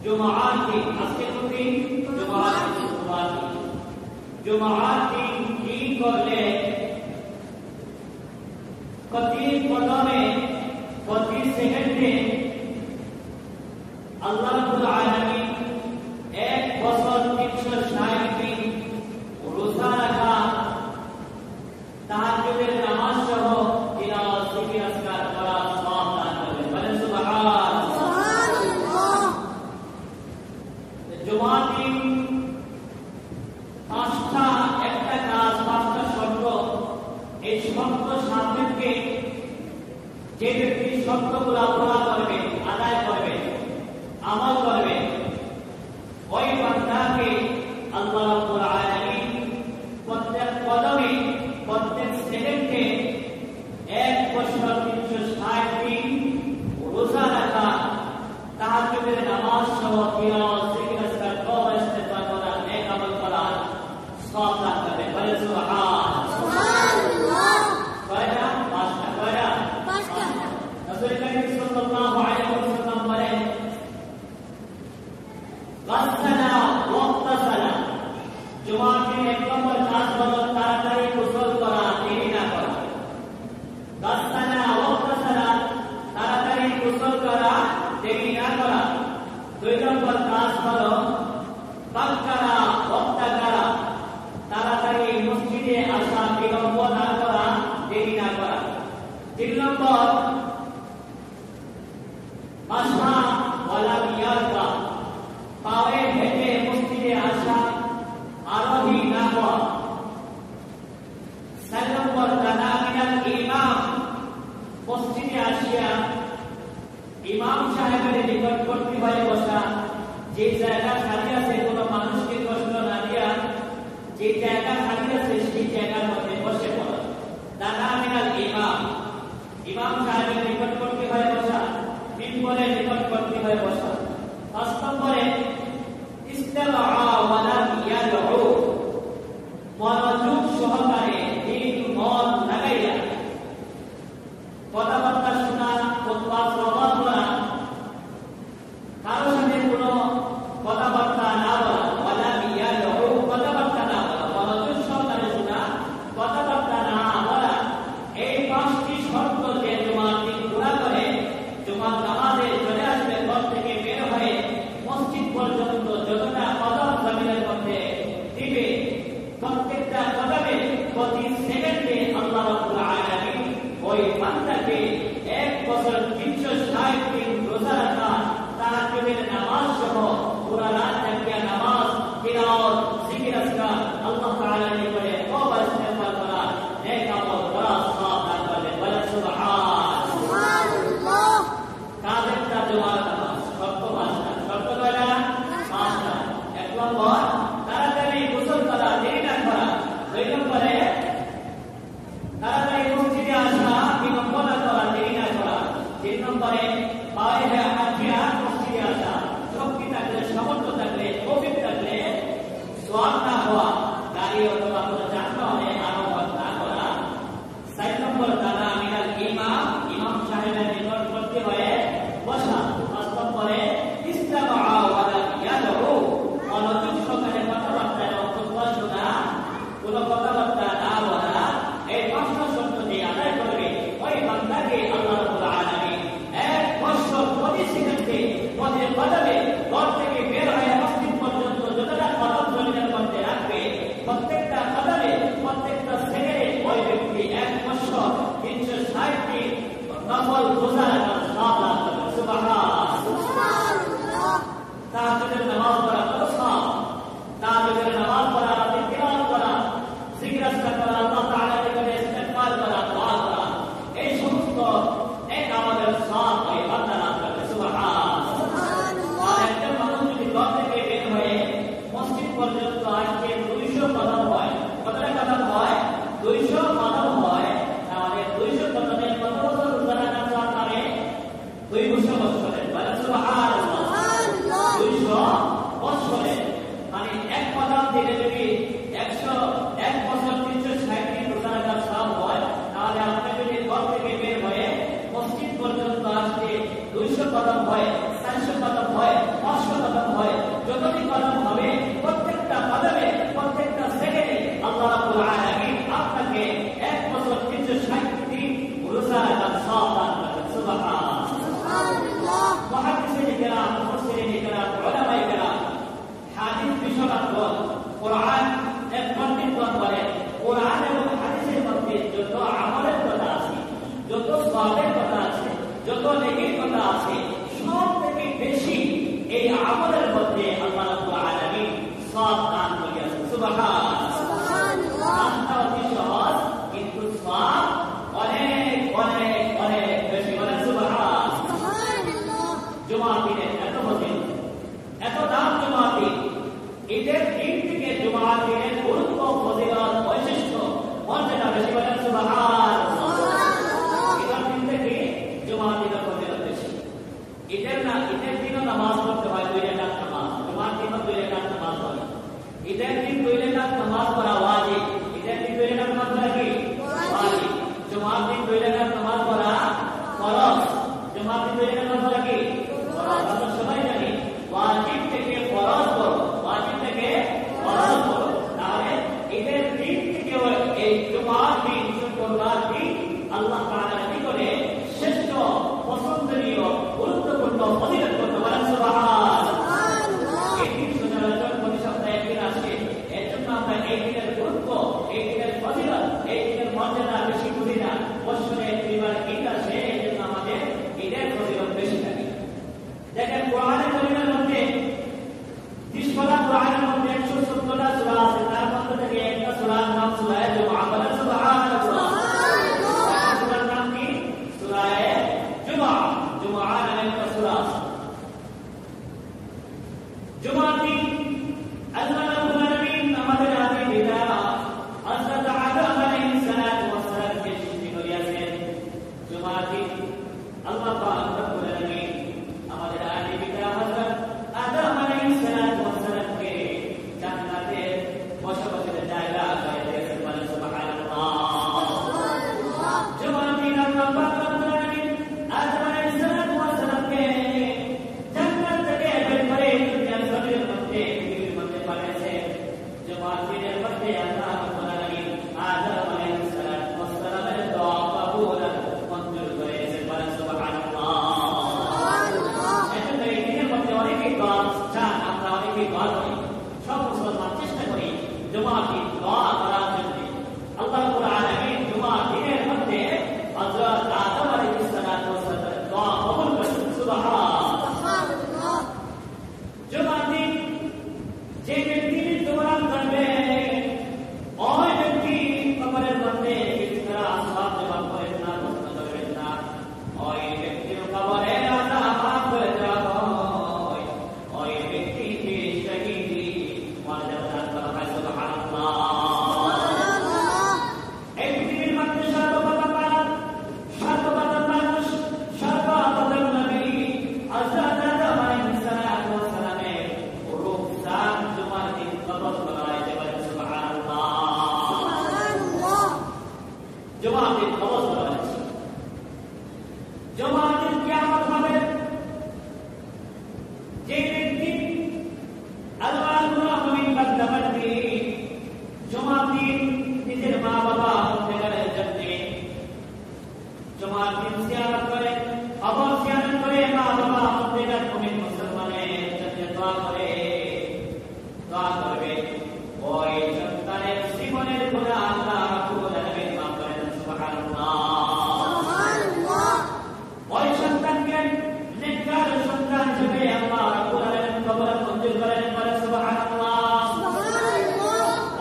जुमात की আজকে কোন দিন जुमात जुमात दिन কি করলে প্রতি কদমে প্রতি সেকেন্ডে আল্লাহ রাব্বুল আলামিন এক বছর 360 দিন রোজা রাখা তাহাজ্জুদের নামাজ সহ তিলাওয়াত জিকির আজকার করা সওয়াব দান করবেন বলেন সুবহানাল্লাহ। জুমার দিন পাঁচটা একটা কাজ পাঁচটা শর্ত এই শর্ত সাপেক্ষে যে ব্যক্তি শর্তগুলো পুরা করবে আদায় করবে আমল করবে ওই বান্দাকে আল্লাহ রাব্বুল আলামিন প্রত্যেক কদমে প্রত্যেক সেকেন্ডে এক বছর 360 দিন রোজা রাখা তাহাজ্জুদের নামাজ সহ তিলাওয়াত জিকির আজকার তওবা ইস্তিগফার করা নেক আমল করা সওয়াব লাভ করবে বলেন সুবহানাল্লাহ। কয়টা পাঁচটা কয়টা পাঁচটা রাসূল করিম সাল্লাল্লাহু আলাইহি ওয়াসাল্লাম বলেন গাসসালা ওয়াক্তাসালা জুমার দিন এক নম্বর কাজ হলো তাড়াতাড়ি গোসল করা দেরি না করা। গাসসালা ওয়াক্তাসালা তাড়াতাড়ি গোসল করা দেরি না করা। দুই নম্বর কাজ হলো বাক্কারা ওয়াক্তাকারা তাড়াতাড়ি মসজিদে আসা বিলম্ব না করা দেরি না করা। তিন নম্বর মাসা ওয়ালা ইয়ারকা পায়ে হেঁটে মসজিদে আসা আরোহী না হওয়া। চার নম্বর তানামিনাল ইমাম মসজিদে আসিয়া ইমাম সাহেবের নিকটবর্তী হয়ে বসা। যে জায়গা খালি আছে কোনো মানুষকে কষ্ট না দিয়া যে জায়গা খালি আছে সেই জায়গার মধ্যে বসে পড়া। তানামিনাল ইমাম ইমাম সাহেবের নিকটবর্তী হয়ে বসা মিম্বরের নিকটবর্তী হয়ে বসা। পাঁচ নম্বরে ইস্তামাআ ওয়ালা ইয়াদউ মনোযোগ সহকারে দিন মন লাগাইয়া কথাবার্তা শোনা খুতবা শ্রবণ করা কারো সাথে কোনো কথাবার্তা না বলা ওয়ালা ইয়াদউ কথাবার্তা না বলা মনোযোগ সহকারে শোনা কথাবার্তা না বলা। এই পাঁচটি শর্ত যে জুমার দিন পুরা করে জুমার নামাজে চলে আসবে ঘর থেকে বের হয়ে মসজিদ পর্যন্ত যতটা কদম জমিনের মধ্যে দিবে প্রত্যেকটা কদমে প্রতি সেকেন্ডে আল্লাহ রাব্বুল আলামিন ওই বান্দাকে এক বছর 360 দিন রোজা রাখা তাহাজ্জুদের নামাজ সহ পুরা রাত জাগিয়া নামাজ তিলাওয়াত জিকির আজকার আল্লাহ তাআলা নিকটে তওবা ইস্তিগফার করা নেক আমল করা সওয়াব দান করবেন বলেন সুবহানাল্লাহ। কাজেরটা জুমার নামাজ শর্ত পাঁচটা। শর্ত কয়টা? পাঁচটা। এক নম্বর তাড়াতাড়ি গোসল করা দেরি না করা। দুই নম্বরে তাড়াতাড়ি মসজিদে আসা বিলম্ব না করা দেরি না করা। তিন নম্বরে পায়ে হাঁটিয়া মসজিদে আসা শক্তি থাকলে সামর্থ্য থাকলে তৌফিক থাকলে সোয়াব না হওয়া গাড়ি অথবা কোনো যানবাহনে আরোহণ না করা। চার নম্বর তানামিনাল ইমাম ইমাম সাহেবের নিকটবর্তী হয়ে বসা। পাঁচ নম্বরে ইস্তামাআ ওয়ালা ইয়াদউ মনোযোগ সহকারে কথাবার্তা এবং খুতবা শোনা কোনো কথাবার্তা না বলা। এই পাঁচটা শর্ত যে আদায় করবে ওই বান্দাকে আল্লাহ রাব্বুল আলামিন এক বছর প্রতি সেকেন্ডে প্রতি কদমে ঘর থেকে বের হয়ে মসজিদ পর্যন্ত যতটা কদম জমিনের মধ্যে রাখবে জুমাটি দোয়া করার জন্য আল্লাহ রাব্বুল আলামিন জুমা দিনের মধ্যে হযরত আদম আলাইহিস সালাতু ওয়াস সালামের দোয়া কবুল করেছেন। সুবহানাল্লাহ। জুমার দিন যে ব্যক্তি দোয়া করবে ওই ব্যক্তি কবরের মধ্যে ইসরা আসবাব জমা করে না, প্রশ্ন করবেন না, ওই ব্যক্তির কবরে আযাব করে দেওয়া হয়, ওই ব্যক্তিকে শহীদি মর্যাদা দেওয়া হয়। সুবহানাল্লাহ। এই পৃথিবীর মধ্যে সর্বপ্রথম মানুষ, সর্বপ্রথম নবী হযরত আদম আলাইহিস সালাতু ওয়াস সালামের রূহ জান জুমার দিন কবজ করা হয়। সুবহানাল্লাহ। জুমার দিন কবজ করা হয়েছে। জুমার দিন কিয়ামত হবে। যে ব্যক্তি আল্লাহর মুমিন বান্দা বান্দি জুমার দিন নিজের মা বাবা পরিবারের জন্য জুমার দিন জিয়ারত করে, কবর জিয়ারত করে, মা বাবা পরিবার মুমিন মুসলমানের জন্য দোয়া করে, দোয়া করবে, ওই সন্তানের জীবনের গুনাহ আল্লাহ রাব্বুল আলামিন মাফ করে দেন। সুবহানাল্লাহ। ওই সন্তানকে নেককার সন্তান হিসেবে আল্লাহ রাব্বুল আলামিন কবরে মঞ্জুর করে দেন। সুবহানাল্লাহ।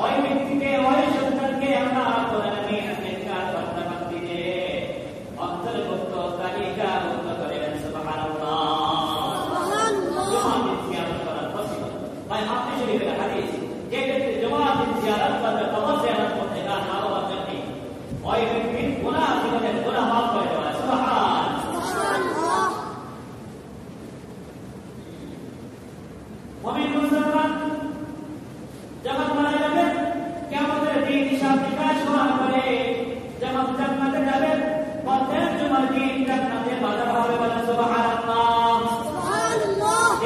ওই ব্যক্তিকে, ওই সন্তানকে আল্লাহ রাব্বুল আলামিন নেককার বান্দা বান্দিদের অন্তর্ভুক্ত তালিকাভুক্ত করে দেন। সুবহানাল্লাহ। জুমার দিন জিয়ারত করার ফজিলত ভাই আপনি শরীফের হাদিস, যে ব্যক্তি জুমার দিন জিয়ারত করবে, কবর জিয়ারত করতে তার মা বাবার জন্য, ওই ব্যক্তির গুনাহ, জীবনের গুনাহ মাফ করে দেওয়া হয়। সুবহানাল্লাহ। মুমিন মুসলমান যখন মারা যাবে, কিয়ামতের দিন হিসাব নিকাশ হওয়ার পরে যখন জান্নাতে যাবে, প্রত্যেক জুমার দিন জান্নাতে বাধা হবে। বলেন সুবহানাল্লাহ।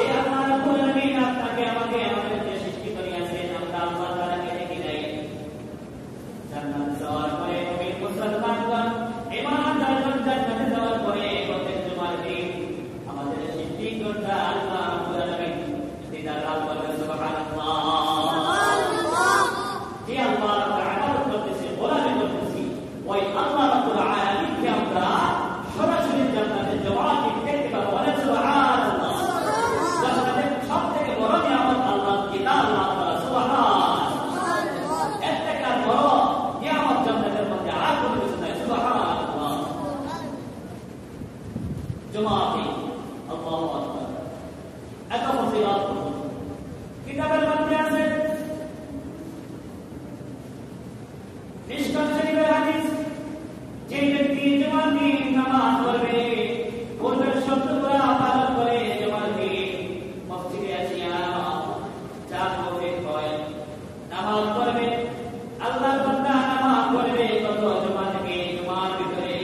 এই আল্লাহ রাব্বুল আলামিন আপনাকে আমাকে আমাদের যে সৃষ্টি করিয়াছেন, আমরা আল্লাহ তাআলাকে দেখি নাই। জান্নাত যাওয়ার পরে মুমিন মুসলমানগণ ঈমানদারগণ জান্নাতে যাওয়ার পরে প্রত্যেক জুমার দিন আমাদের সৃষ্টিকর্তা আল্লাহ রাব্বুল আলামিন দিদার লাভ করবেন। সুবহানাল্লাহ। যে আল্লাহ ইবাদত করতেছি, গোলামি করতেছি, ওই আল্লাহ রাব্বুল আলামিনকে আমরা সরাসরি জান্নাতে যাওয়ার দিন দেখতে পাবো। বলেন সুবহানাল্লাহ। জান্নাতের সবথেকে বড় নিয়ামত আল্লাহর কিতাব লাভ করা। সুবহানাল্লাহ। এর থেকে আর বড় নিয়ামত জান্নাতের মধ্যে আর কোনো কিছু নাই। সুবহানাল্লাহ। জুমার দিন আল্লাহু আকবার। এত ফজিলত কিতাবের মধ্যে আছে। মিশকাত শরীফের হাদিস, যে ব্যক্তি জুমার দিন নামাজ পড়বে, পূর্বের শর্তগুলো পালন করে জুমার দিন মসজিদে আসিয়া যা তৌফিক হয় নামাজ পড়বে, আল্লাহর বান্দা নামাজ পড়বে, কত জুমা থেকে জুমার ভিতরে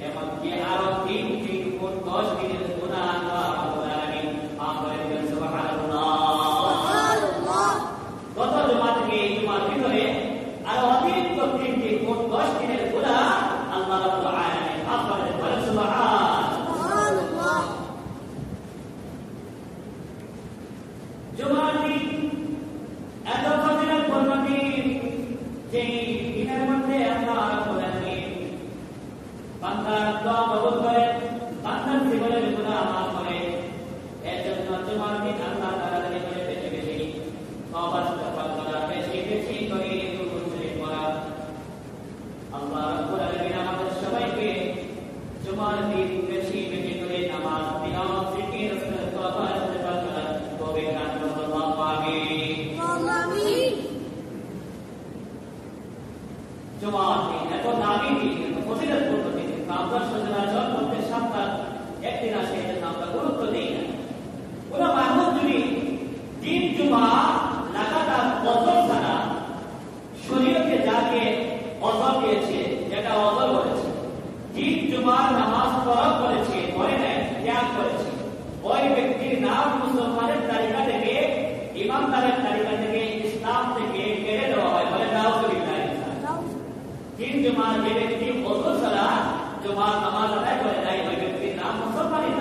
এমনকি আরো 3 দিন 10 দিনের গুনাহ আল্লাহ রাব্বুল আলামিন মাফ করে দেন। সুবহানাল্লাহ। গত জুমা থেকে জুমার ভিতরে আরো অতিরিক্ত 3 দিন 10 দিনের গুনাহ আল্লাহ রাব্বুল আলামিন মাফ করে দেন। সুবহানাল্লাহ। জুমার দিন এত ফজিলতপূর্ণ দিন, যে দিনের মধ্যে আল্লাহ রাব্বুল আলামিন বান্দার দোয়া কবুল করে, বান্দার জীবনের গুনাহ মাফ করে। এর জন্য জুমার দিন আল্লাহ তাআলার নিকটে বেশি বেশি তওবা ইস্তিগফার করা, বেশি বেশি করে দুরূদ শরীফ পড়া। আল্লাহ রাব্বুল আলামিন আমাদের সবাইকে জুমার দিন বেশি বেশি করে নামাজ, তিলাওয়াত, জিকির, তওবা ইস্তিগফার করার তৌফিক দান করুন। আল্লাহু আমিন। জুমার দিন এত দামি দিন, এত ফজিলতপূর্ণ দিন, আমরা সচরাচর মধ্যে সপ্তাহ একদিন আসে, এজন্য আমরা গুরুত্ব দিই না। কোন মানুষ যদি দিন জুমা লাগাতার বছর ছাড়া শরীয়তে যাকে অজর দিয়েছে, যেটা অজর করেছে, দিন জুমার নামাজ তরক করেছে, পড়ে নেয়, ত্যাগ করেছে, ওই ব্যক্তির নাম মুসলমানের তালিকা থেকে, ইমানদারের তালিকা থেকে, ইসলাম থেকে কেড়ে দেওয়া হয়। বলে নাউজুবিল্লাহ। দিন জুমার যে ব্যক্তি অজর ছাড়া জুমার নামাজ আদায় করে দেয়, ওই ব্যক্তির নাম মুসলমানের